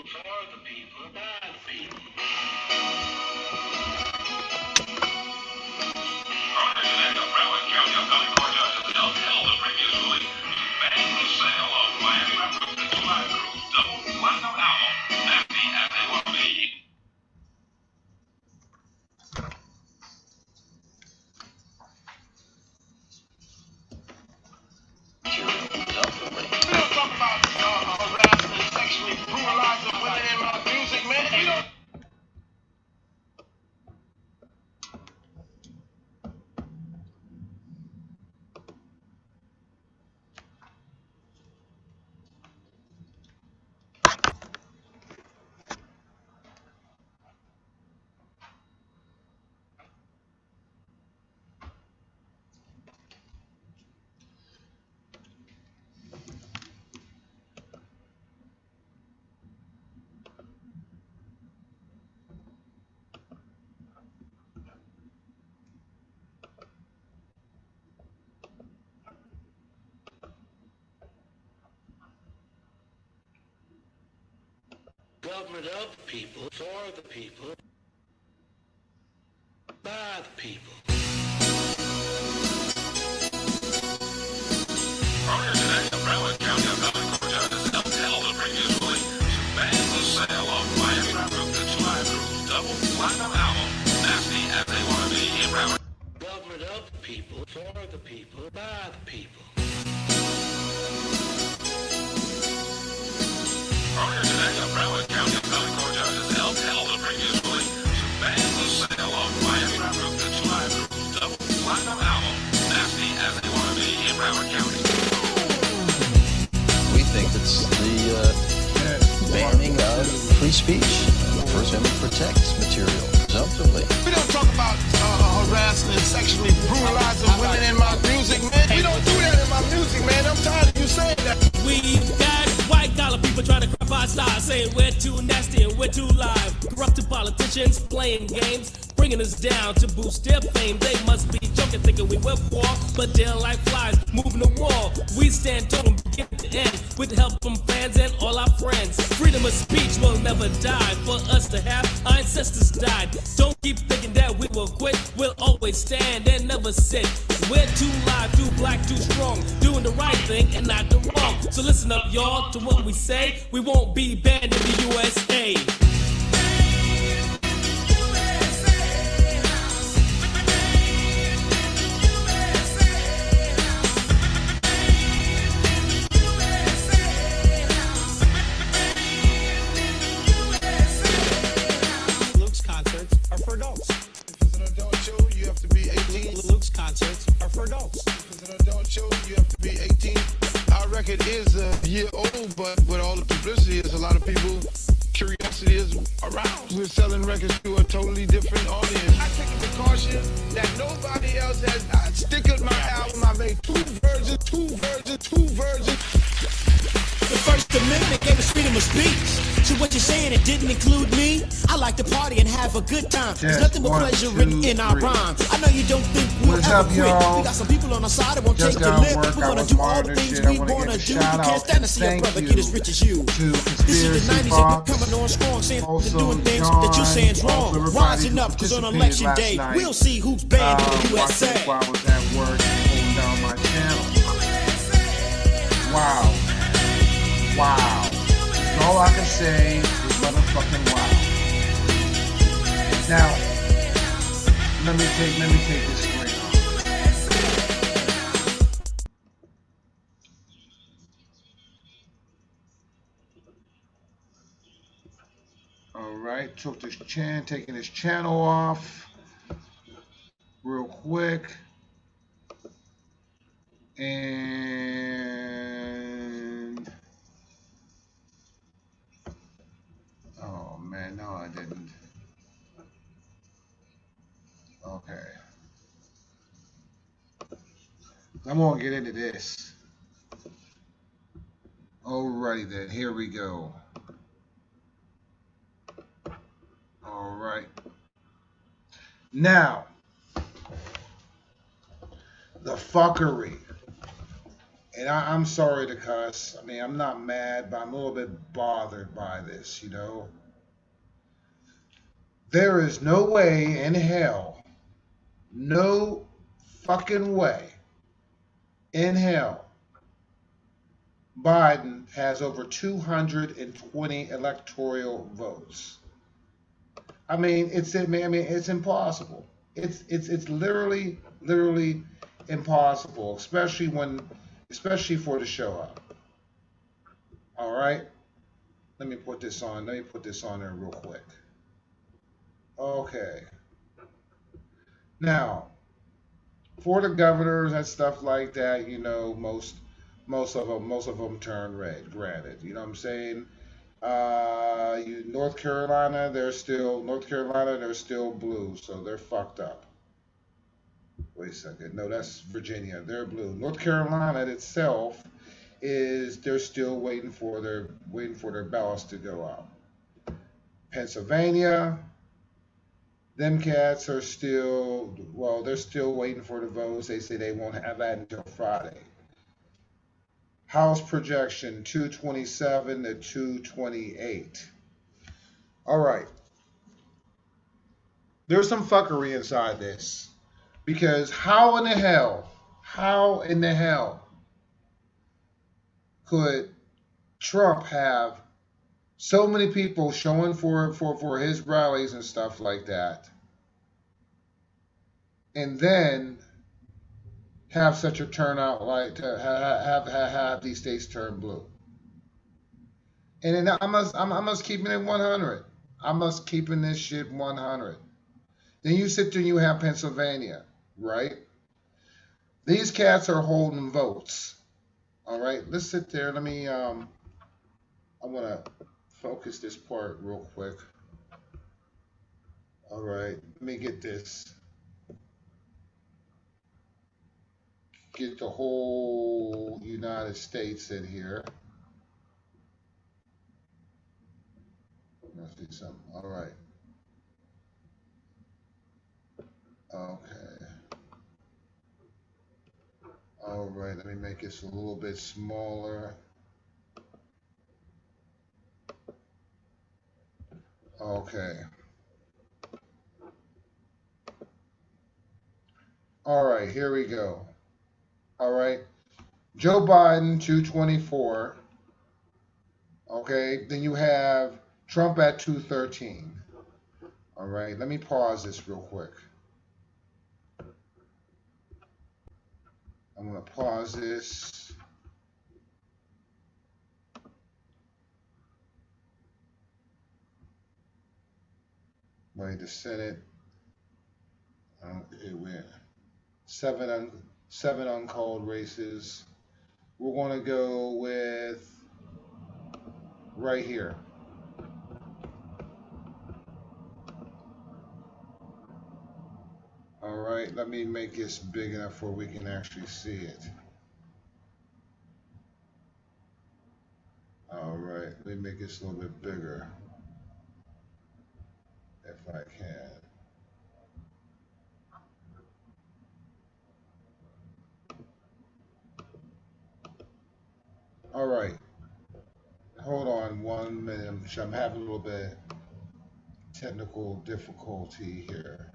For the people, by the people. Earlier today, the Broward County Appellate Court judges upheld the previous ruling to ban the sale of Miami Representatives July Group's double platinum album, Nasty as They Wanna Be. We don't talk about harassment, sexually brutalizing women in my music, man. We don't. Government of the people, for the people, by the people. Earlier today, the Broward County Appellate Court judges upheld the previous ruling to ban the sale of Miami Representatives July Group's double platinum album, Nasty as They Wanna Be in Broward. Government of the people, for the people, by the people. Earlier today, the Broward County Appellate Court judges upheld the previous ruling to ban the sale of Miami Representatives July Group's double platinum album, Nasty as They Wanna Be in Broward County. We think it's the banning of free speech. The First Amendment protects material, presumptively. We don't talk about harassing and sexually brutalizing women in my music, man. We don't do that in my music, man. I'm tired of you saying that. We got white collar people trying to crap our style, saying we're too nasty and we're too live. Corrupted politicians playing games, bringing us down to boost their fame. They must be joking, thinking we will war, but they're like flies moving the wall. We stand tall from beginning to end with the help from fans and all our friends. Freedom of speech will never die. For us to have, our ancestors died. Don't keep thinking that we will quit. We'll always stand and never sit. We're too live, too black, too strong, doing the right thing and not the wrong. So listen up, y'all, to what we say. We won't be banned in the USA. Luke's concerts are for adults. If it's an adult show, you have to be 18. Luke's concerts are for adults. If it's an adult show, you have to be 18. Our record is a year old, but with all the publicity, there's a lot of people, curiosity is around. We're selling records to a totally different audience. I take a precaution that nobody else has. I stick with my album. I made two versions. The First Amendment gave us freedom of speech. So what you're saying, it didn't include me? I like to party and have a good time. There's nothing but pleasure in our rhymes. I know you don't think we'll ever quit. We got some people on our side that won't take your lip. We're gonna do all the things we wanna do. You can't stand to see a brother get as rich as you. This is the 90s and we're coming on strong, saying they're doing things that you're saying's wrong. Rising up, cause on election day, we'll see who's banned in the USA. While I was at work holding down my channel. Wow. All I can say is motherfucking wow. Now, let me take this screen off. Alright, taking this channel off real quick. And oh man, no I didn't. Okay. I'm gonna get into this. Alrighty then, here we go. Alright. Now, the fuckery And I'm sorry to cuss. I mean, I'm not mad, but I'm a little bit bothered by this, you know. There is no way in hell, no fucking way in hell, Biden has over 220 electoral votes. I mean, it's impossible. It's literally impossible, especially for the show up. All right, let me put this on. Let me put this on there real quick. Okay. Now, for the governors and stuff like that, you know, most of them turn red. Granted, you know what I'm saying. North Carolina, they're still blue, so they're fucked up. Wait a second. No, that's Virginia. They're blue. North Carolina itself they're still waiting for their ballots to go out. Pennsylvania, them cats are they're still waiting for the votes. They say they won't have that until Friday. House projection 227 to 228. All right. There's some fuckery inside this. Because how in the hell could Trump have so many people showing for his rallies and stuff like that, and then have such a turnout like to have these states turn blue? And then I must keeping it 100. I must keeping this shit 100. Then you sit there and you have Pennsylvania, right? These cats are holding votes. All right, let's sit there. Let me I want to focus this part real quick. All right, let me get this. Get the whole United States in here. Let's see something. All right. Okay. All right, let me make this a little bit smaller. Okay. All right, here we go. All right. Joe Biden, 224. Okay, then you have Trump at 213. All right, let me pause this real quick. I'm going to pause this. Right, the Senate. It went seven uncalled races. We're going to go with right here. All right, let me make this big enough where we can actually see it. All right, let me make this a little bit bigger, if I can. All right, hold on 1 minute. I'm having a little bit technical difficulty here.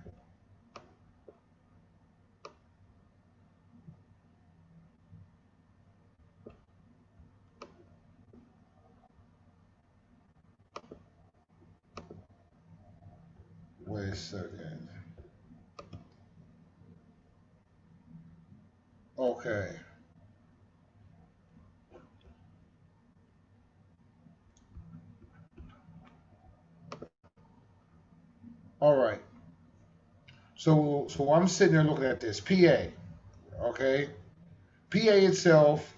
Wait a second. Okay. All right. So I'm sitting there looking at this. PA. Okay. PA itself,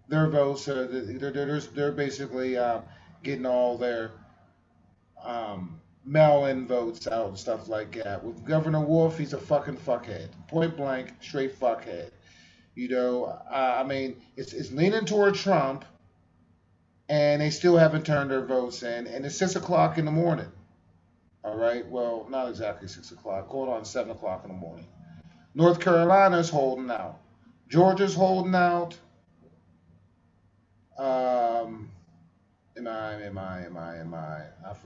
their votes, they're basically getting all their mail-in votes out and stuff like that. With Governor Wolf, he's a fucking fuckhead. Point blank, straight fuckhead. You know, I mean, it's leaning toward Trump, and they still haven't turned their votes in, and it's 6 o'clock in the morning. All right, well, not exactly 6 o'clock, going on 7 o'clock in the morning. North Carolina's holding out. Georgia's holding out.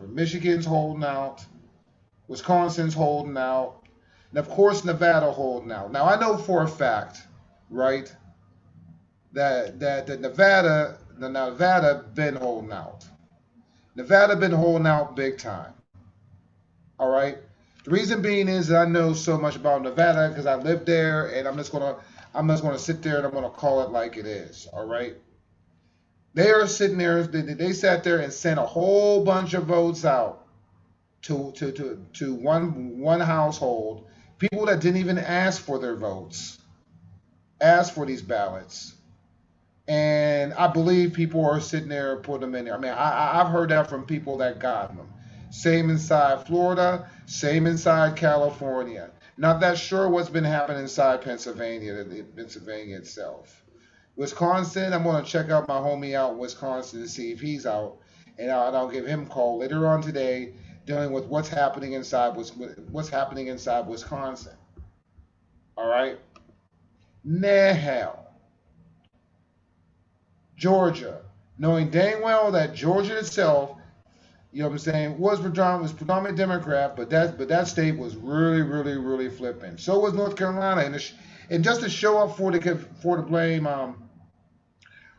Michigan's holding out. Wisconsin's holding out. And of course, Nevada holding out. Now, I know for a fact, right, that Nevada been holding out. Nevada been holding out big time. All right. The reason being is that I know so much about Nevada because I lived there, and I'm just gonna sit there and I'm gonna call it like it is. All right. They are sitting there. They sat there and sent a whole bunch of votes out to one household. People that didn't even ask for their votes, asked for these ballots. And I believe people are sitting there putting them in there. I mean, I've heard that from people that got them. Same inside Florida, same inside California. Not that sure what's been happening inside Pennsylvania itself. Wisconsin, I'm going to check out my homie out in Wisconsin to see if he's out, and I'll give him a call later on today, dealing with what's happening inside Wisconsin. All right. Now, Georgia, knowing dang well that Georgia itself, you know what I'm saying, was predominantly Democrat, but that state was really flipping. So was North Carolina, and just to show up for the blame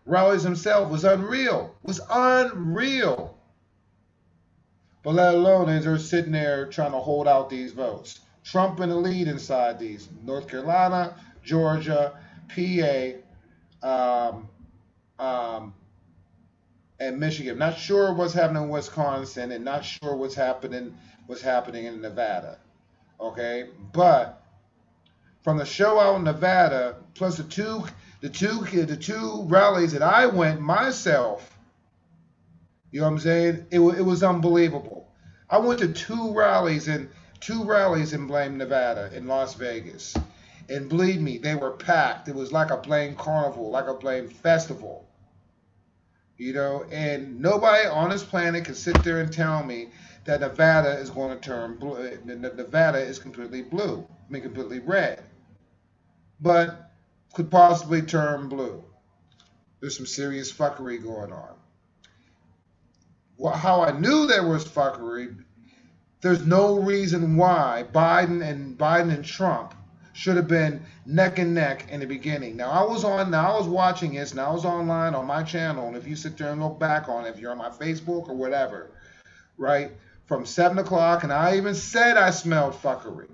rallies himself was unreal. But let alone as they're sitting there trying to hold out these votes. Trump in the lead inside these. North Carolina, Georgia, PA, and Michigan. Not sure what's happening in Wisconsin, and not sure what's happening in Nevada. Okay, but from the show out in Nevada, plus the two rallies that I went myself, you know what I'm saying? It was unbelievable. I went to two rallies in Blame, Nevada, in Las Vegas, and believe me, they were packed. It was like a Blame carnival, like a Blame festival. You know, and nobody on this planet can sit there and tell me that Nevada is going to turn blue. Nevada is completely blue. I mean, completely red. But could possibly turn blue. There's some serious fuckery going on. Well, how I knew there was fuckery, there's no reason why Biden and Trump should have been neck and neck in the beginning. Now I was watching this, and I was online on my channel, and if you sit there and look back on it, if you're on my Facebook or whatever, right, from 7 o'clock, and I even said I smelled fuckery.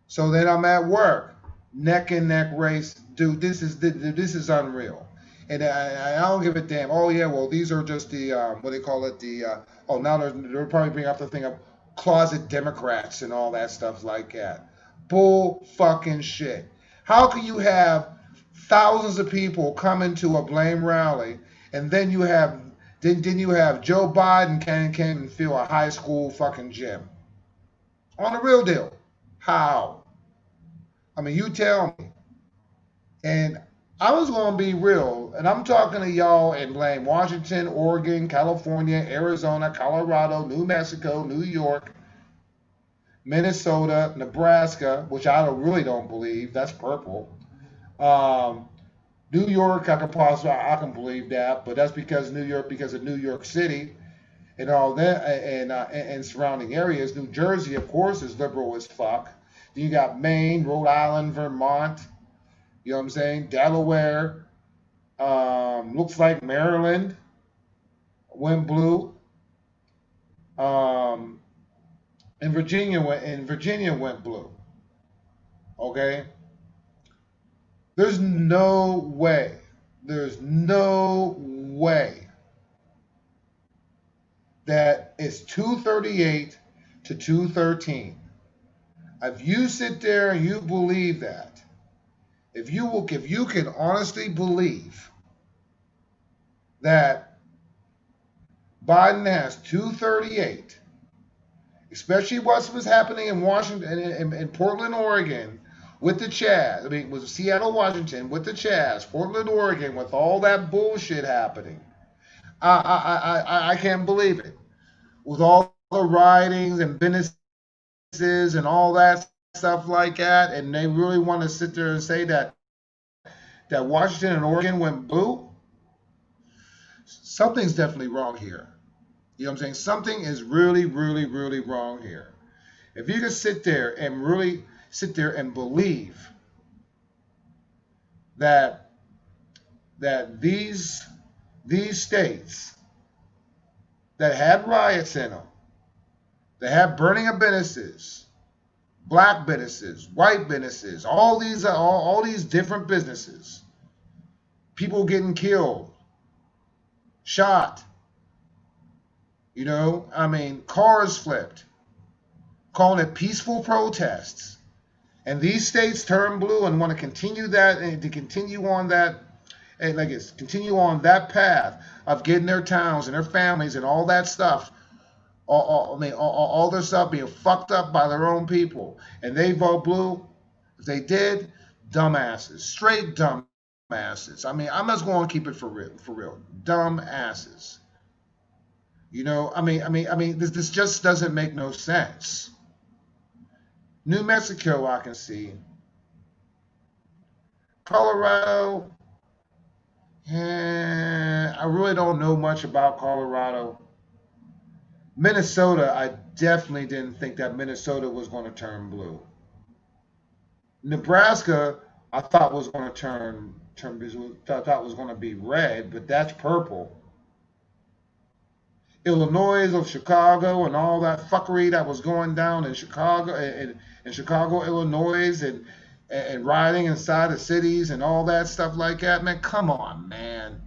So then I'm at work, neck and neck race, dude. This is unreal, and I don't give a damn. Oh yeah, well these are just the what they call it, now they're probably bringing up the thing of closet Democrats and all that stuff like that. Bull fucking shit. How can you have thousands of people come into a Blame rally, and then you have Joe Biden can't even fill a high school fucking gym? On the real deal. How? I mean, you tell me. And I was going to be real, and I'm talking to y'all in Blame Washington, Oregon, California, Arizona, Colorado, New Mexico, New York, Minnesota, Nebraska, which I really don't believe. That's purple. New York, I can believe that, but that's because of New York City and all that, and surrounding areas. New Jersey, of course, is liberal as fuck. Then you got Maine, Rhode Island, Vermont. You know what I'm saying? Delaware. Looks like Maryland went blue. And Virginia went blue. Okay? There's no way that it's 238 to 213. If you sit there and you believe that, if you can honestly believe that Biden has 238, especially what was happening in Washington, in Portland, Oregon, with the Chaz. I mean, it was Seattle, Washington, with the Chaz. Portland, Oregon, with all that bullshit happening. I can't believe it. With all the ridings and businesses and all that stuff like that, and they really want to sit there and say that Washington and Oregon went blue. something's definitely wrong here. You know what I'm saying? Something is really, really, really wrong here. If you just sit there and really sit there and believe that these states that had riots in them, that had burning of businesses, black businesses, white businesses, all these different businesses, people getting killed, shot, you know, I mean, cars flipped, calling it peaceful protests. And these states turn blue and want to continue that and to continue on that, and like it's continue on that path of getting their towns and their families and all that stuff, all their stuff being fucked up by their own people. And they vote blue. If they did, dumbasses, straight dumbasses. I mean, I'm just going to keep it for real, dumbasses. You know, I mean, this just doesn't make no sense. New Mexico, I can see. Colorado, I really don't know much about Colorado. Minnesota, I definitely didn't think that Minnesota was going to turn blue. Nebraska, I thought was going to thought was going to be red, but that's purple. Illinois of Chicago and all that fuckery that was going down in Chicago, in Chicago, Illinois, and rioting inside the cities and all that stuff like that, man. Come on, man.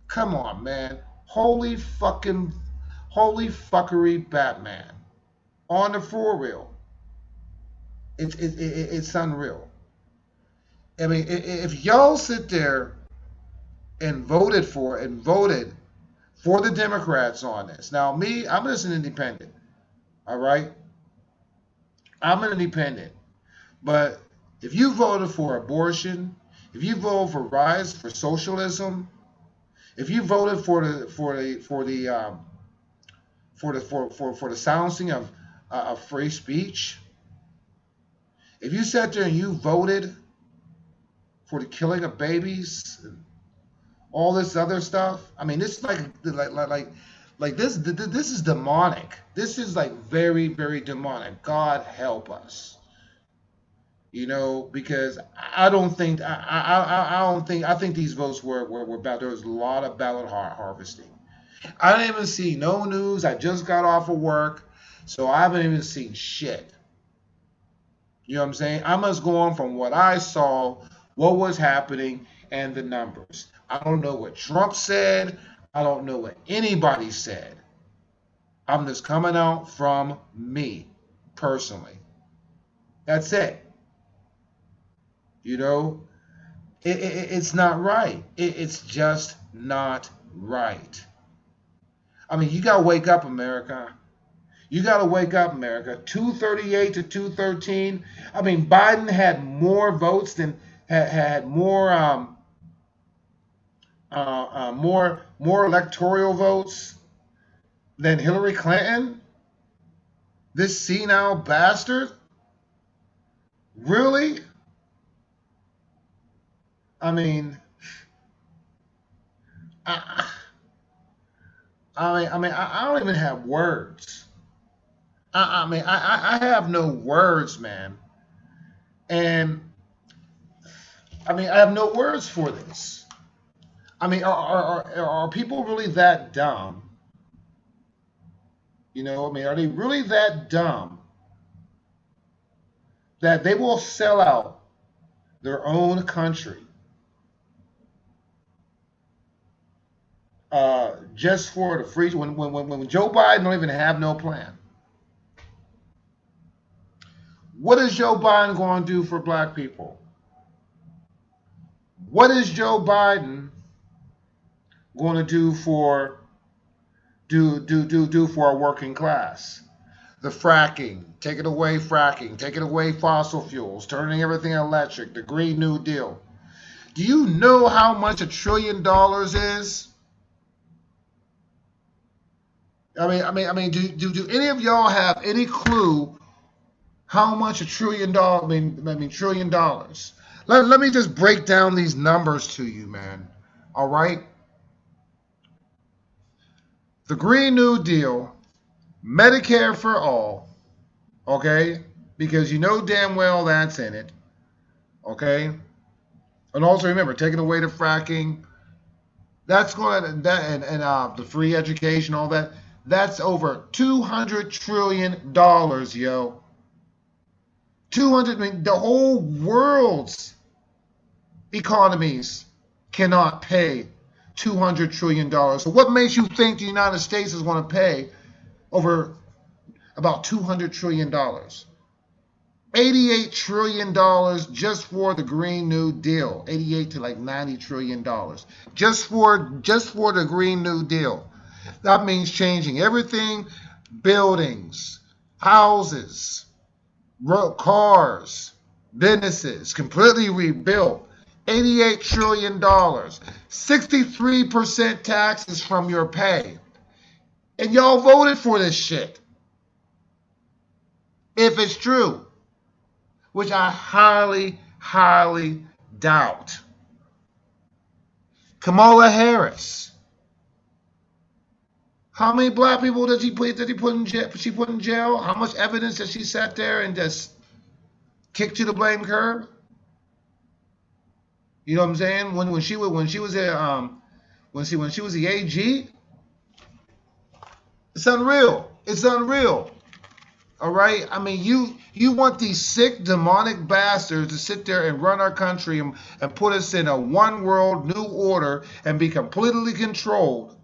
Come on, man. Holy fuckery, Batman. On the for real. It's unreal. I mean, if y'all sit there and voted for the Democrats on this. Now, me, I'm just an independent. All right? I'm an independent. But if you voted for abortion, if you voted for rise for socialism, if you voted for the silencing of free speech, if you sat there and you voted for the killing of babies, and all this other stuff, I mean, this is like this is demonic. This is like very, very demonic. God help us. You know, because I think these votes were bad. There was a lot of ballot harvesting. I didn't even see no news. I just got off of work, so I haven't even seen shit. You know what I'm saying? I'm just going from what I saw, what was happening, and the numbers. I don't know what Trump said. I don't know what anybody said. I'm just coming out from me, personally. That's it. You know, it's not right. It's just not right. I mean, you got to wake up, America. You got to wake up, America. 238 to 213. I mean, Biden had more votes than had more electoral votes than Hillary Clinton. This senile bastard. Really? I mean, I don't even have words. I have no words, man. And I mean, I have no words for this. I mean, are people really that dumb? You know, I mean, are they really that dumb that they will sell out their own country just for the free, when Joe Biden don't even have no plan? What is Joe Biden going to do for black people? What is Joe Biden going to do for our working class? The fracking, taking away fossil fuels, turning everything electric, the Green New Deal. Do you know how much $1 trillion is? I mean, do any of y'all have any clue how much $1 trillion? $1 trillion. Let me just break down these numbers to you, man. All right. the Green New Deal, Medicare for all, okay? Because you know damn well that's in it, okay? And also remember, taking away the fracking, that's going to, and the free education, all that, that's over $200 trillion, yo. 200, I mean, the whole world's economies cannot pay $200 trillion. So what makes you think the United States is going to pay over about $200 trillion? $88 trillion just for the Green New Deal. 88 to like $90 trillion. Just for the Green New Deal. That means changing everything, buildings, houses, cars, businesses, completely rebuilt. $88 trillion. 63% taxes from your pay. And y'all voted for this shit. If it's true. Which I highly, highly doubt. Kamala Harris. How many black people did she put in jail? How much evidence did she sat there and just kick to the blame curb? You know what I'm saying? When she was the AG, it's unreal. It's unreal. All right? I mean, you want these sick, demonic bastards to sit there and run our country and put us in a one world new order and be completely controlled.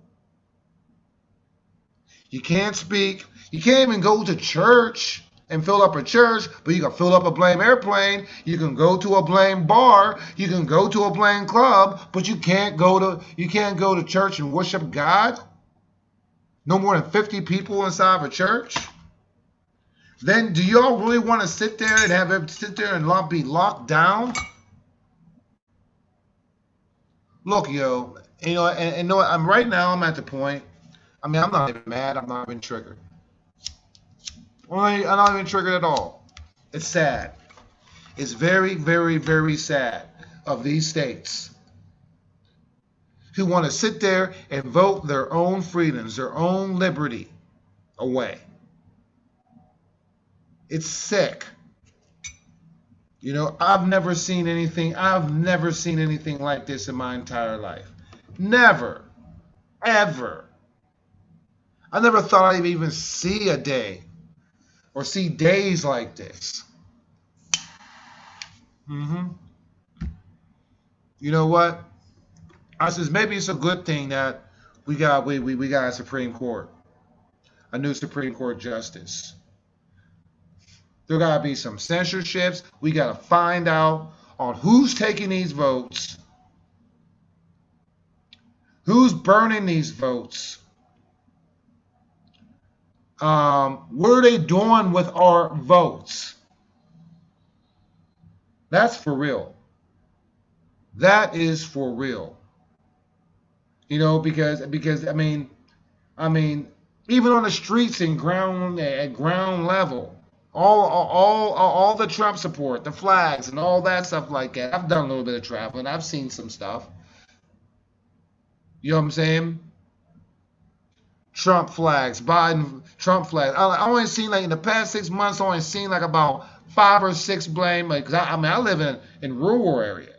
You can't speak. You can't even go to church and fill up a church, but you can fill up a blame airplane. You can go to a blame bar. You can go to a blame club, but you can't go to church and worship God. No more than 50 people inside of a church. Then do y'all really want to sit there and be locked down? Look, yo, you know, and know what? I'm at the point. I mean, I'm not even mad. I'm not even triggered. I'm not even triggered at all. It's sad. It's very, very, very sad of these states who want to sit there and vote their own freedoms, their own liberty away. It's sick. You know, I've never seen anything like this in my entire life. Never. Ever. I never thought I'd even see a day or see days like this. You know what? I says maybe it's a good thing that we got a Supreme Court, a new Supreme Court justice. There gotta be some censorships. We gotta find out on who's taking these votes, who's burning these votes. What are they doing with our votes? That's for real. That is for real. You know, because I mean, even on the streets and at ground level, all the Trump support, the flags and all that stuff like that. I've done a little bit of traveling. I've seen some stuff. You know what I'm saying? Trump flags, Biden, Trump flags. I only seen like in the past 6 months, I only seen like about 5 or 6 blame. Like, I live in rural area.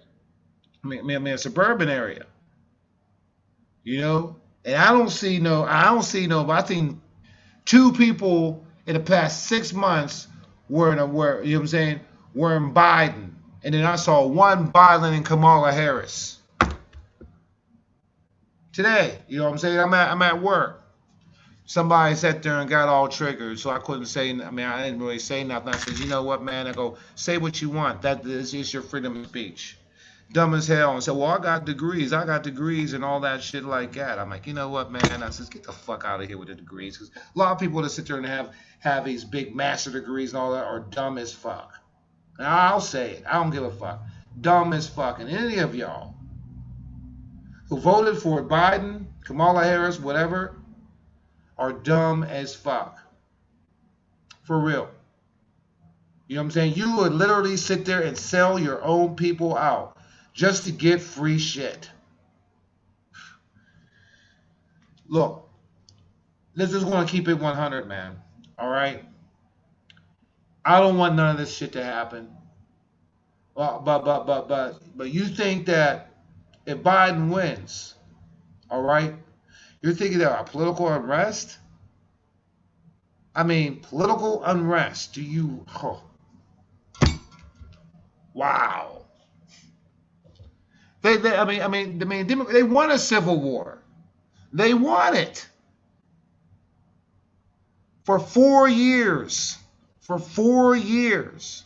I mean, a suburban area. You know, and I I think 2 people in the past 6 months were you know what I'm saying, were in Biden, and then I saw 1 Biden and Kamala Harris. Today, you know what I'm saying? I'm at work. Somebody sat there and got all triggered, so I couldn't say. I mean, I didn't really say nothing. I said, you know what, man? I go, say what you want. That is your freedom of speech. Dumb as hell. And said, well, I got degrees and all that shit like that. I'm like, you know what, man? I said, get the fuck out of here with the degrees. Because a lot of people that sit there and have these big master degrees and all that are dumb as fuck. And I'll say it. I don't give a fuck. Dumb as fuck. And any of y'all who voted for Biden, Kamala Harris, whatever, are dumb as fuck. For real. You know what I'm saying? You would literally sit there and sell your own people out just to get free shit. Look, let's just want to keep it 100, man. All right. I don't want none of this shit to happen. Well, but you think that if Biden wins, all right, you're thinking about political unrest? I mean, political unrest. Do you? Oh, wow. They want a civil war. They want it for 4 years. For 4 years,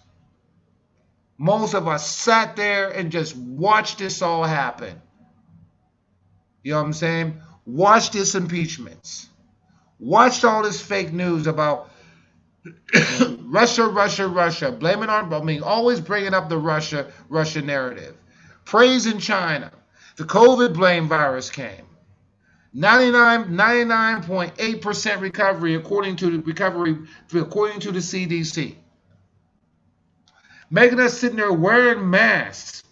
most of us sat there and just watched this all happen. You know what I'm saying? Watched this impeachments. Watched all this fake news about Russia, blaming on, always bringing up the Russia narrative. Praising China. The COVID blame virus came. 99.8% recovery according to the CDC. Making us sitting there wearing masks.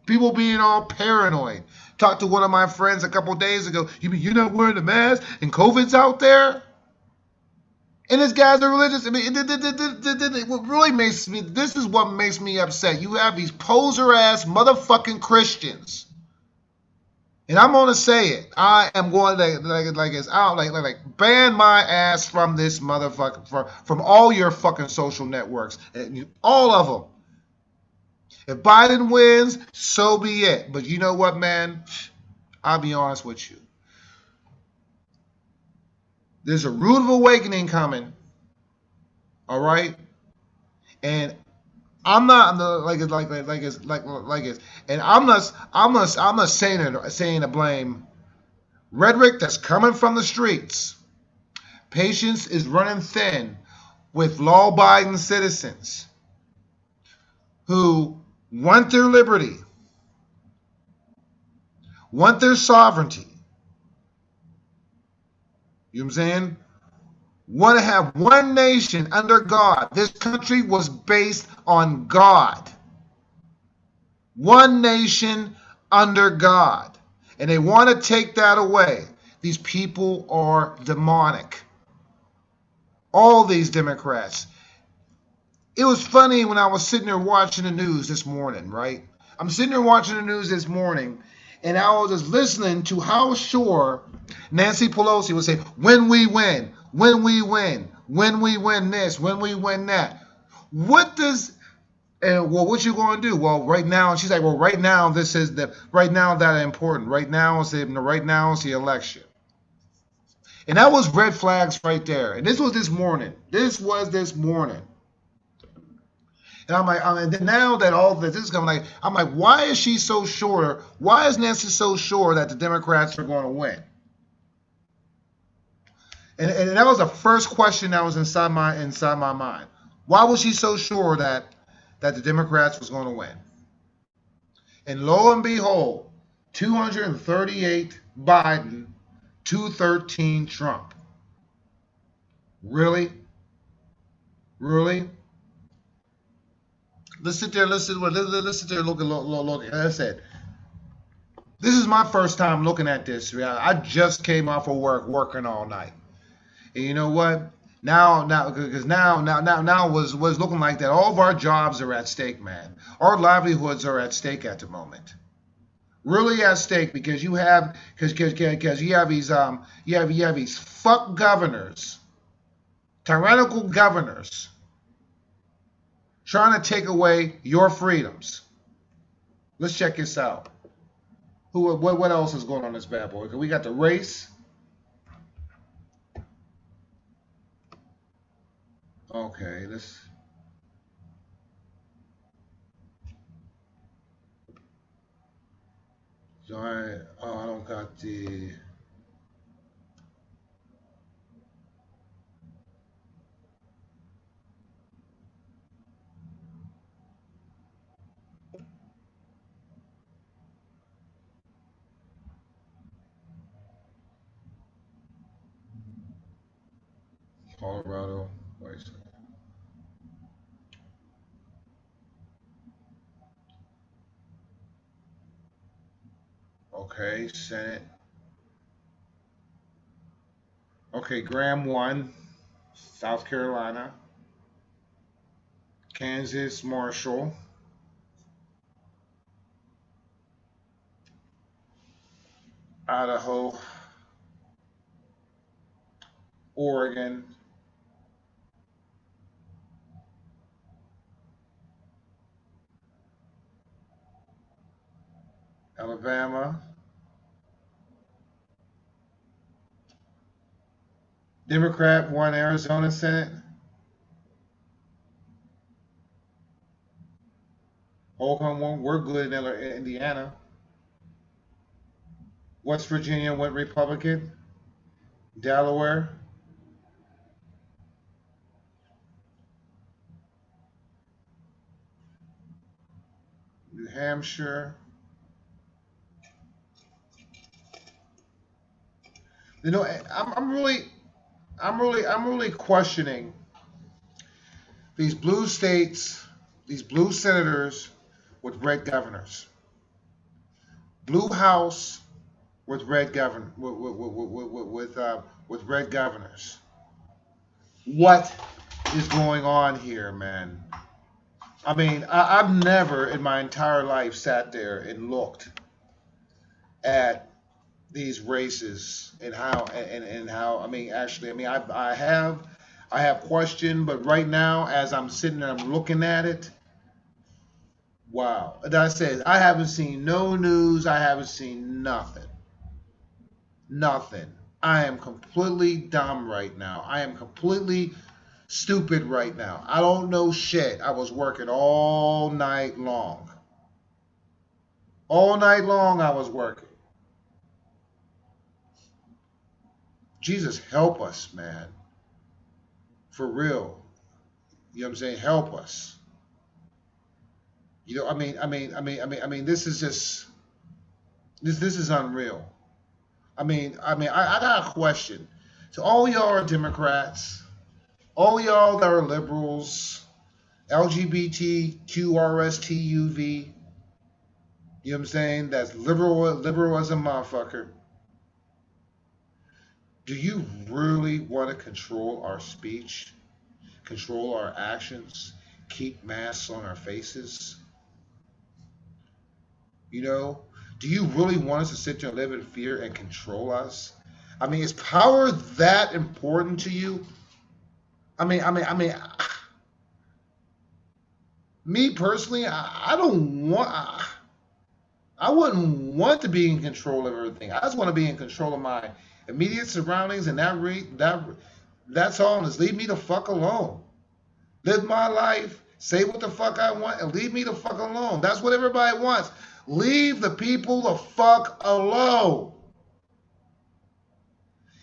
People being all paranoid. Talked to one of my friends a couple days ago. You mean you're not wearing a mask and COVID's out there? And this guy's are religious. I mean, what really makes me, this is what makes me upset. You have these poser ass motherfucking Christians. And I'm gonna say it. I am going to ban my ass from this motherfucker, from all your fucking social networks, all of them. If Biden wins, so be it. But you know what, man? I'll be honest with you. There's a rude awakening coming. All right, and I'm not and I'm not saying to blame rhetoric that's coming from the streets. Patience is running thin with law-abiding citizens who want their liberty, want their sovereignty. You know what I'm saying? Want to have one nation under God. This country was based on God. One nation under God. And they want to take that away. These people are demonic. All these Democrats. It was funny when I was sitting there watching the news this morning, right? I'm sitting there watching the news this morning, and I was just listening to how sure Nancy Pelosi would say, when we win, when we win, when we win this, when we win that. What does, and well, what you going to do? Well, right now, she's like, well, right now, right now that important. Right now is the election. And that was red flags right there. And this was this morning. And I'm like, and then now that all this is coming, I'm like, why is she so sure? Why is Nancy so sure that the Democrats are going to win? And that was the first question that was inside my mind. Why was she so sure that the Democrats was going to win? And lo and behold, 238 Biden, 213 Trump. Really? Let's sit there, look. As I said, this is my first time looking at this. I just came off of work, working all night. And you know what? Now was looking like that. All of our jobs are at stake, man. Our livelihoods are at stake at the moment. Really at stake because you have these fuck governors, tyrannical governors, trying to take away your freedoms. Let's check this out. What else is going on in this bad boy? We got the race. Okay, let's. So I don't got the. Colorado. Wait a second. Okay, Senate. Okay, Graham won. South Carolina. Kansas, Marshall. Idaho. Oregon. Alabama. Democrat won Arizona Senate. Holcomb won. We're good in Indiana. West Virginia went Republican. Delaware. New Hampshire. You know, I'm really questioning these blue states, these blue senators with red governors, blue House with red govern with red governors. What is going on here, man? I mean, I've never in my entire life sat there and looked at these races and how I mean actually I mean I have question, but right now as I'm sitting there I'm looking at it, wow. As I said, I haven't seen no news, I haven't seen nothing. Nothing. I am completely dumb right now. I am completely stupid right now. I don't know shit. I was working all night long. All night long I was working. Jesus help us, man. For real. You know what I'm saying? Help us. You know, this is just this is unreal. I got a question. So all y'all are Democrats, all y'all that are liberals, LGBTQRSTUV, you know what I'm saying? That's liberal as a motherfucker. Do you really want to control our speech, control our actions, keep masks on our faces? You know, do you really want us to sit there and live in fear and control us? I mean, is power that important to you? Me personally, I don't want. I wouldn't want to be in control of everything. I just want to be in control of my immediate surroundings, and that's all. And just leave me the fuck alone. Live my life, say what the fuck I want, and leave me the fuck alone. That's what everybody wants. Leave the people the fuck alone.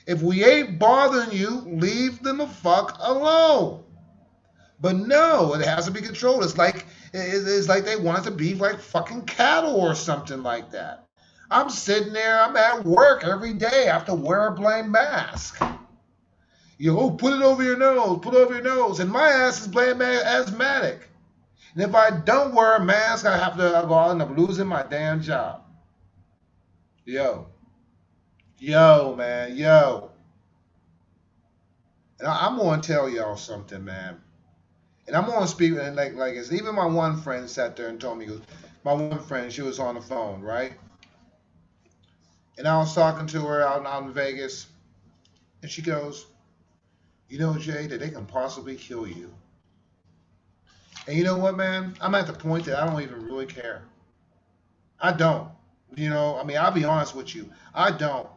If we ain't bothering you, leave them the fuck alone. But no, it has to be controlled. It's like they want it to be like fucking cattle or something like that. I'm sitting there, I'm at work every day. I have to wear a blame mask. You know, put it over your nose, put it over your nose. And my ass is blame asthmatic. And if I don't wear a mask, I'll end up losing my damn job. Yo, man, yo. And I'm going to tell y'all something, man. And I'm going to speak, and like it's even my one friend sat there and told me, my one friend, she was on the phone, right? And I was talking to her out in Vegas, and she goes, you know, Jay, that they can possibly kill you. And you know what, man? I'm at the point that I don't even really care. I don't. You know, I mean, I'll be honest with you. I don't.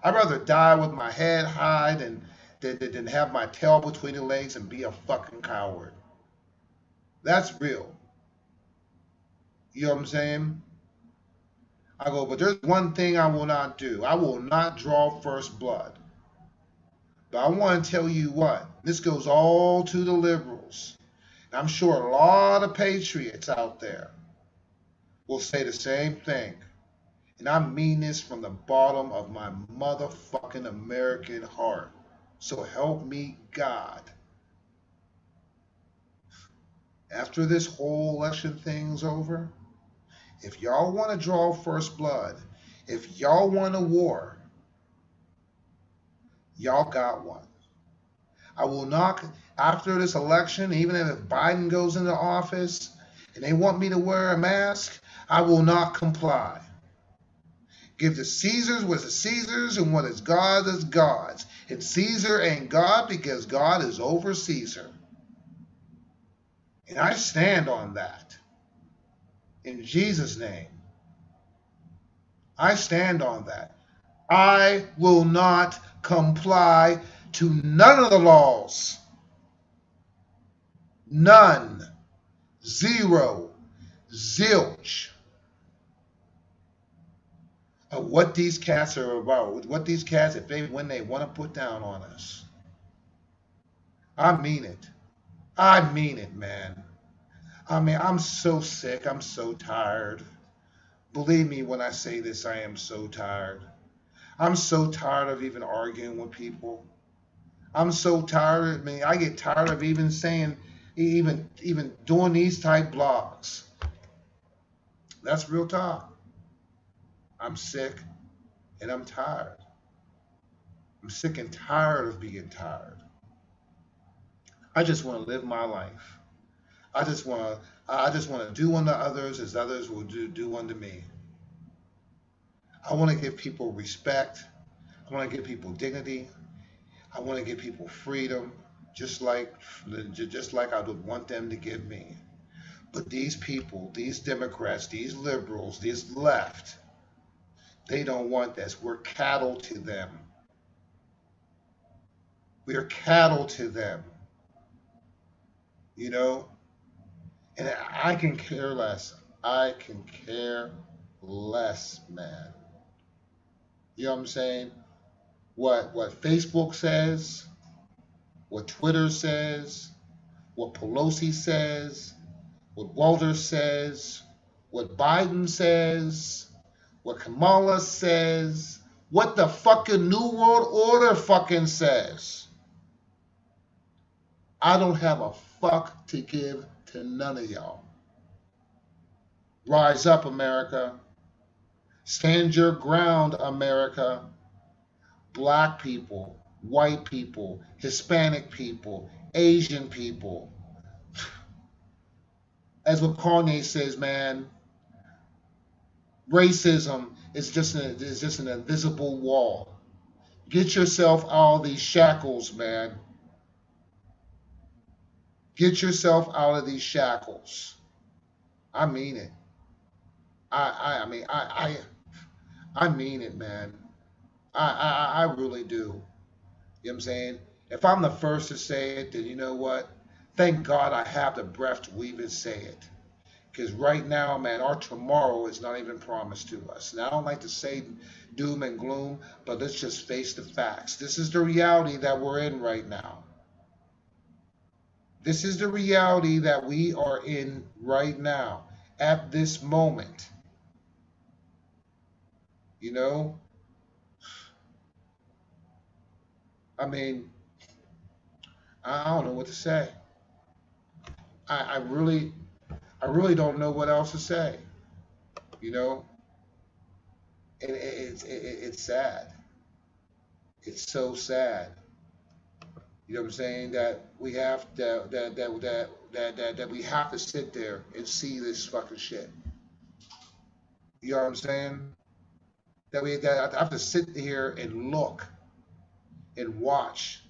I'd rather die with my head high than have my tail between the legs and be a fucking coward. That's real. You know what I'm saying? I go, but there's one thing I will not do. I will not draw first blood. But I want to tell you what. This goes all to the liberals. And I'm sure a lot of patriots out there will say the same thing. And I mean this from the bottom of my motherfucking American heart. So help me God. After this whole election thing's over, if y'all want to draw first blood, if y'all want a war, Y'all got one. I will not, after this election, even if Biden goes into office and they want me to wear a mask, I will not comply. Give to Caesar's what is Caesar's and what is God is God's. And Caesar ain't God because God is over Caesar. And I stand on that. In Jesus' name. I stand on that. I will not comply to none of the laws. None. Zero. Zilch. Of what these cats are about. What these cats, when they want to put down on us. I mean it. I mean it, man. I mean, I'm so sick. I'm so tired. Believe me when I say this, I am so tired. I'm so tired of even arguing with people. I'm so tired. I mean, I get tired of even saying, even doing these type blogs. That's real talk. I'm sick and I'm tired. I'm sick and tired of being tired. I just want to live my life. I just want to do unto others as others will do unto me. I want to give people respect. I want to give people dignity. I want to give people freedom, just like I would want them to give me. But these people, these Democrats, these liberals, these left, they don't want this. We're cattle to them. We're cattle to them. You know? And I can care less. I can care less, man. You know what I'm saying? What Facebook says, what Twitter says, what Pelosi says, what Walter says, what Biden says, what Kamala says, what the fucking New World Order fucking says. I don't have a fuck to give to none of y'all. Rise up, America. Stand your ground, America. Black people, white people, Hispanic people, Asian people. As what Kanye says, man, racism is just an invisible wall. Get yourself out of these shackles, man. Get yourself out of these shackles. I mean it. I mean it, man. I really do. You know what I'm saying? If I'm the first to say it, then you know what? Thank God I have the breath to even say it. Because right now, man, our tomorrow is not even promised to us. And I don't like to say doom and gloom, but let's just face the facts. This is the reality that we're in right now. This is the reality that we are in right now, at this moment. You know? I mean, I don't know what to say. I really don't know what else to say. You know? And it's sad. It's so sad. You know what I'm saying? That we have that we have to sit there and see this fucking shit. You know what I'm saying? That I have to sit here and look and watch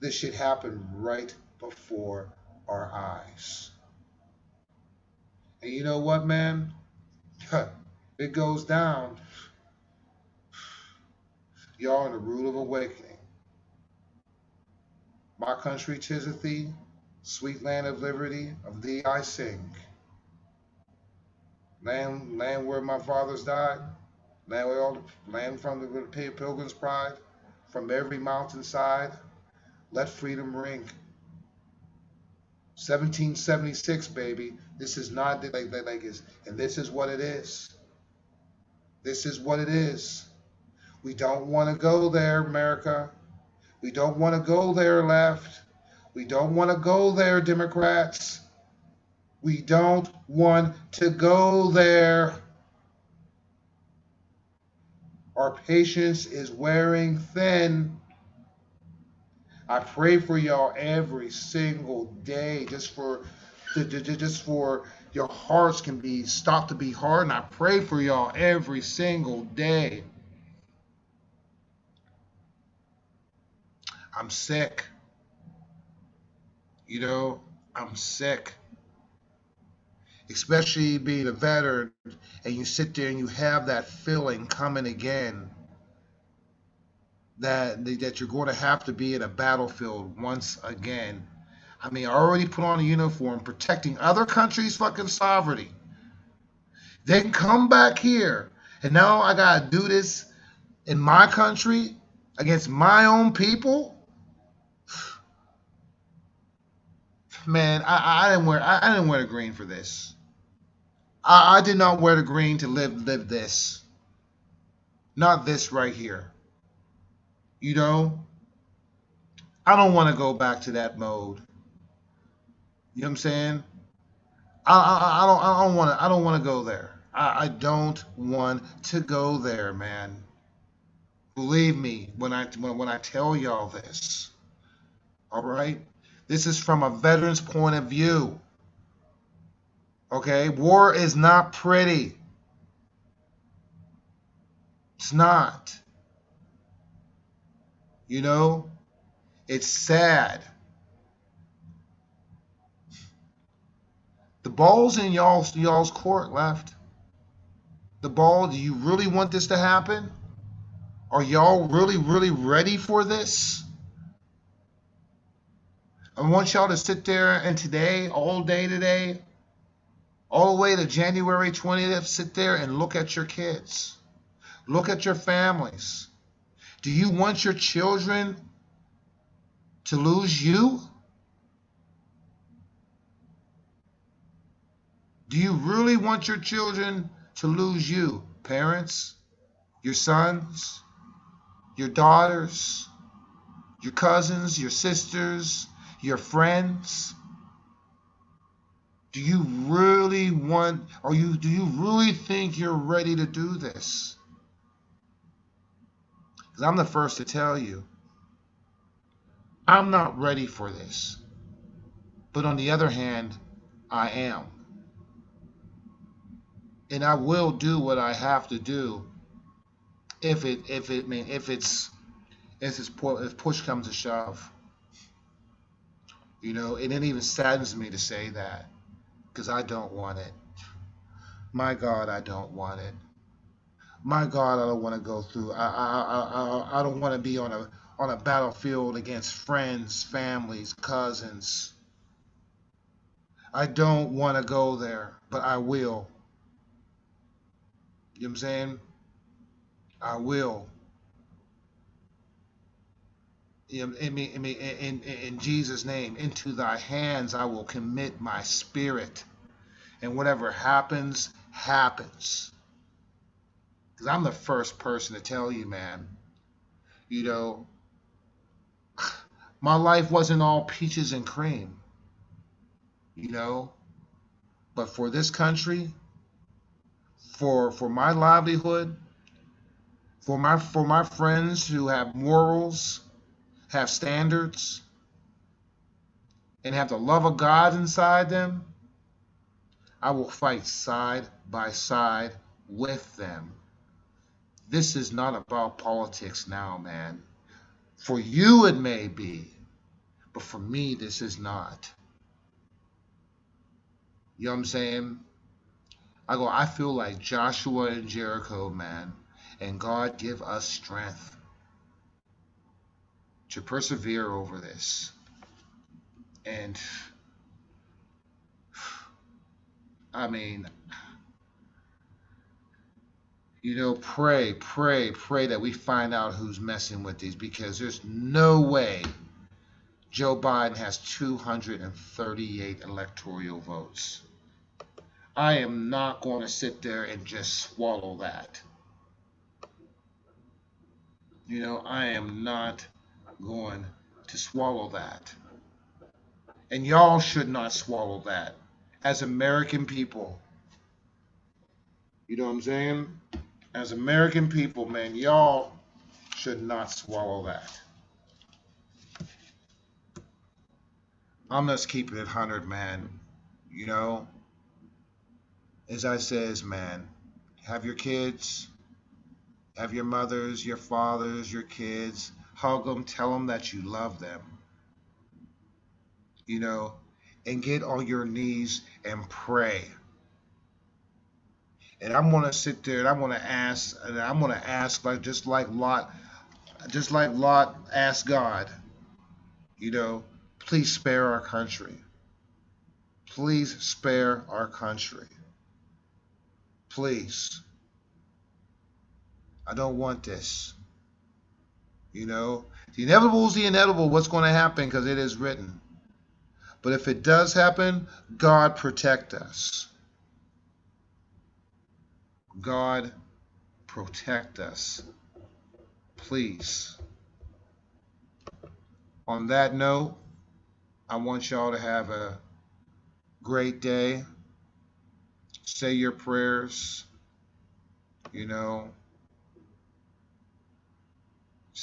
this shit happen right before our eyes. And you know what, man? It goes down. Y'all in the rude of awakening. My country, 'tis of thee, sweet land of liberty, of thee I sing. Land where my fathers died, land from the pilgrim's pride, from every mountainside, let freedom ring. 1776, baby. This is not like and this is what it is. This is what it is. We don't want to go there, America. We don't want to go there, left. We don't want to go there, Democrats. We don't want to go there. Our patience is wearing thin. I pray for y'all every single day, just for your hearts can be stopped to be hardened. I pray for y'all every single day. I'm sick. You know, I'm sick. Especially being a veteran, and you sit there and you have that feeling coming again that you're going to have to be in a battlefield once again. I mean, I already put on a uniform protecting other countries' fucking sovereignty. Then come back here, and now I gotta do this in my country against my own people. Man, I didn't wear the green for this. I did not wear the green to live this. Not this right here. You know, I don't want to go back to that mode. You know what I'm saying? I don't want to go there. I don't want to go there, man. Believe me when I tell y'all this. All right? This is from a veteran's point of view. Okay? War is not pretty. It's not. You know? It's sad. The ball's in y'all's court left. The ball, do you really want this to happen? Are y'all really ready for this? I want y'all to sit there and today, all day today, all the way to January 20th, sit there and look at your kids. Look at your families. Do you want your children to lose you? Do you really want your children to lose you, parents, your sons, your daughters, your cousins, your sisters, your friends? Do you really want, do you really think you're ready to do this? Because I'm the first to tell you, I'm not ready for this. But on the other hand, I am. And I will do what I have to do if push comes to shove. You know, and it even saddens me to say that, because I don't want it. My God, I don't want it. My God, I don't want to go through. I don't want to be on a battlefield against friends, families, cousins. I don't want to go there, but I will. You know what I'm saying? I will. In Jesus' name, into thy hands I will commit my spirit. And whatever happens, happens. Because I'm the first person to tell you, man, you know, my life wasn't all peaches and cream, you know, but for this country, for my livelihood, for my friends who have morals, have standards, and have the love of God inside them, I will fight side by side with them. This is not about politics now, man. For you it may be, but for me this is not. You know what I'm saying? I feel like Joshua and Jericho, man, and God give us strength to persevere over this. And I mean, you know, pray that we find out who's messing with these, because there's no way Joe Biden has 238 electoral votes. I am not going to sit there and just swallow that. You know, I am not going to swallow that. And y'all should not swallow that as American people. You know what I'm saying? As American people, man, y'all should not swallow that. I'm just keeping it 100, man. You know, as I says, man, have your kids, have your mothers, your fathers, your kids, hug them, tell them that you love them, you know, and get on your knees and pray. And I'm gonna sit there and I'm gonna ask like just like Lot asked God, you know, please spare our country. Please spare our country. Please. I don't want this. You know, the inevitable is the inevitable. What's going to happen because it is written. But if it does happen, God protect us. God protect us. Please. On that note, I want y'all to have a great day. Say your prayers. You know.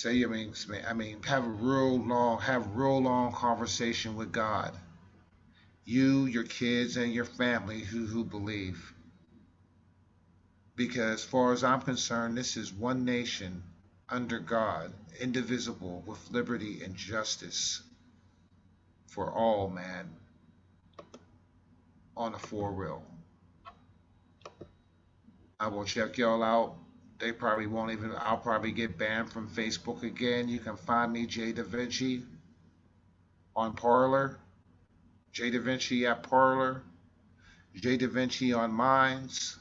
Have a real long conversation with God. You, your kids, and your family who believe. Because as far as I'm concerned, this is one nation under God, indivisible, with liberty and justice for all, man. On a for real. I will check y'all out. They probably won't even, I'll probably get banned from Facebook again. You can find me, Jay Da Vinci, on Parler. Jay Da Vinci at Parler. Jay Da Vinci on Minds.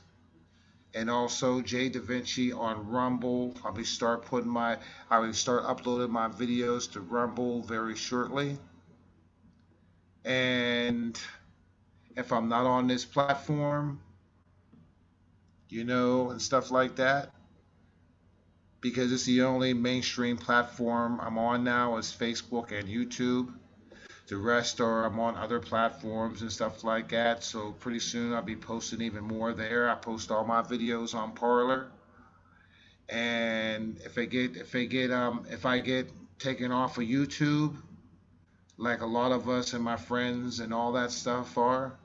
And also Jay Da Vinci on Rumble. I will start uploading my videos to Rumble very shortly. And if I'm not on this platform, you know, and stuff like that, because it's the only mainstream platform I'm on now is Facebook and YouTube. The rest are I'm on other platforms and stuff like that. So pretty soon I'll be posting even more there. I post all my videos on Parler. And if I get taken off of YouTube, like a lot of us and my friends and all that stuff are,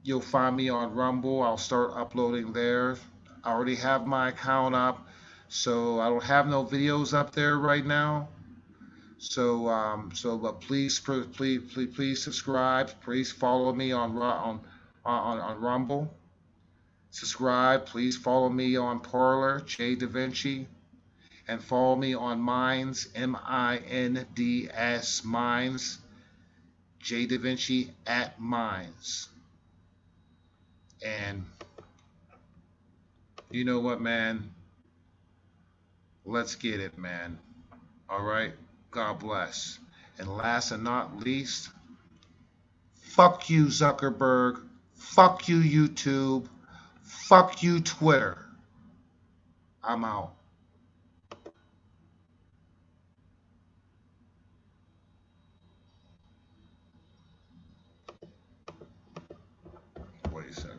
you'll find me on Rumble. I'll start uploading there. I already have my account up, so I don't have no videos up there right now. But please subscribe. Please follow me on Rumble. Subscribe. Please follow me on Parler, Jay Da Vinci, and follow me on Minds, MINDS, Minds, Jay Da Vinci at Minds. And you know what, man? Let's get it, man. All right? God bless. And last and not least, fuck you, Zuckerberg. Fuck you, YouTube. Fuck you, Twitter. I'm out. Wait a second.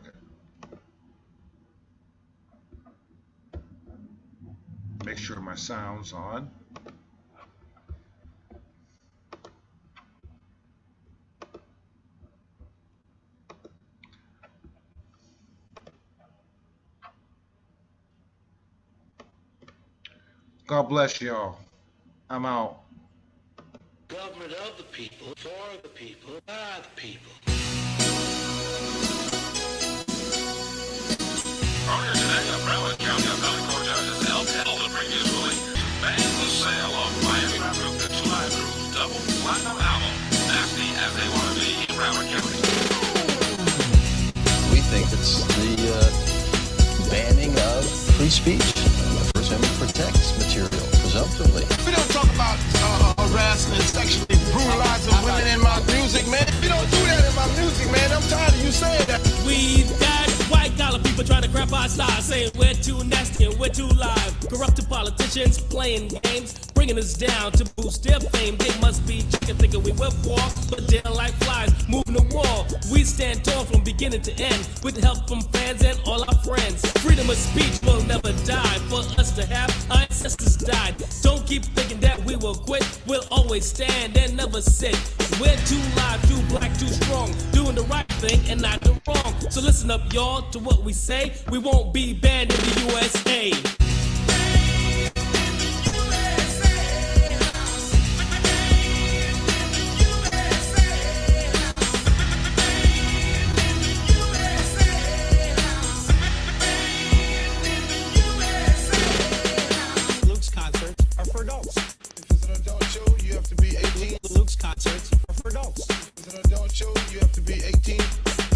Make sure my sound's on. God bless y'all. I'm out. Government of the people, for the people, by the people. Earlier today, a Broward County appellate court judge has upheld the previous ruling to ban the sale of Miami rap group The July Crew's double platinum album, Nasty as They Want to Be, in Broward County. We think it's the banning of free speech. The First Amendment protects material, presumptively. We don't talk about harassing and sexually brutalizing women in my music, man. We don't do that in my music, man. I'm tired of you saying that. We've got white collar people trying to crap our style, saying we're too nasty and we're too live. Corrupted politicians playing games. bringing us down to boost their fame. They must be chicken thinking we will fall, but they're like flies moving the wall. We stand tall from beginning to end with help from fans and all our friends. Freedom of speech will never die. For us to have, our ancestors died. Don't keep thinking that we will quit. We'll always stand and never sit. We're too live, too black, too strong, doing the right thing and not the wrong. So listen up, y'all, to what we say. We won't be banned in the USA. Luke's concerts are for adults. If it's an adult show, you have to be 18. Luke's concerts are for adults. If it's an adult show, you have to be 18.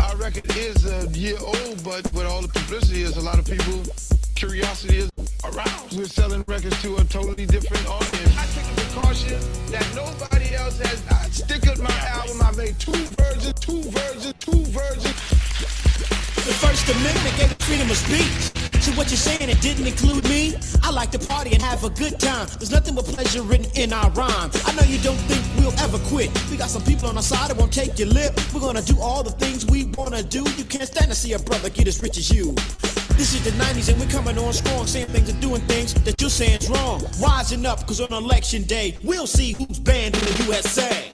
Our record is a year old, but with all the publicity, there's a lot of people, curiosity is aroused. We're selling records to a totally different audience. I take a precaution that nobody else has. I stick with my album. I made two versions. The First Amendment gave freedom of speech. So what you're saying, it didn't include me? I like to party and have a good time. There's nothing but pleasure written in our rhyme. I know you don't think we'll ever quit. We got some people on our side that won't take your lip. We're gonna do all the things we wanna do. You can't stand to see a brother get as rich as you. This is the 90s and we're coming on strong, saying things and doing things that you're saying's wrong. Rising up, cause on election day, we'll see who's banned in the USA.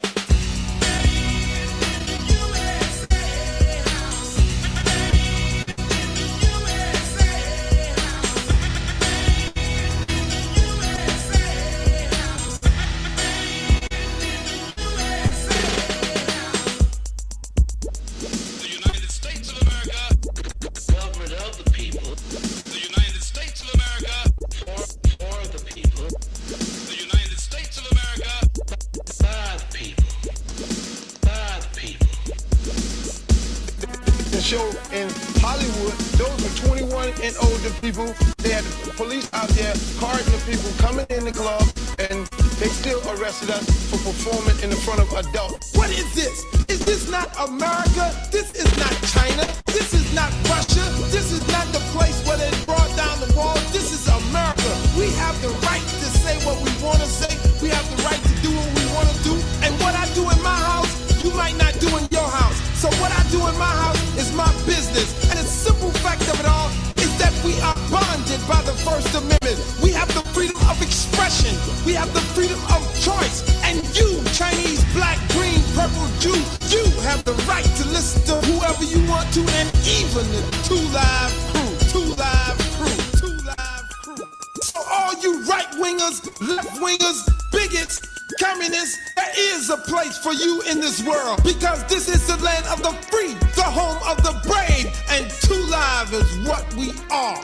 The United States of America, Government of the people, the United States of America, for the people, the United States of America, by the people, by the people. The show in Hollywood, those were 21 and older people. They had the police out there carding the people coming in the club, and they still arrested us for performing in the front of adults. What is this? Is this not America? This is not China. This is not Russia. This is not the place where they brought down the wall. This is America. We have the right to say what we want to say. We have the right to do what we want to do. And what I do in my house, you might not do in your house. So what I do in my house is my business. And the simple fact of it all is that we are bonded by the First Amendment. We have the freedom of expression. We have the freedom of choice. And you, Chinese, black, green, purple, Jew, you have the right to listen to whoever you want to, and even the Two Live Crew. So all you right-wingers, left-wingers, bigots, communists, there is a place for you in this world, because this is the land of the free, the home of the brave, and Two Live is what we are.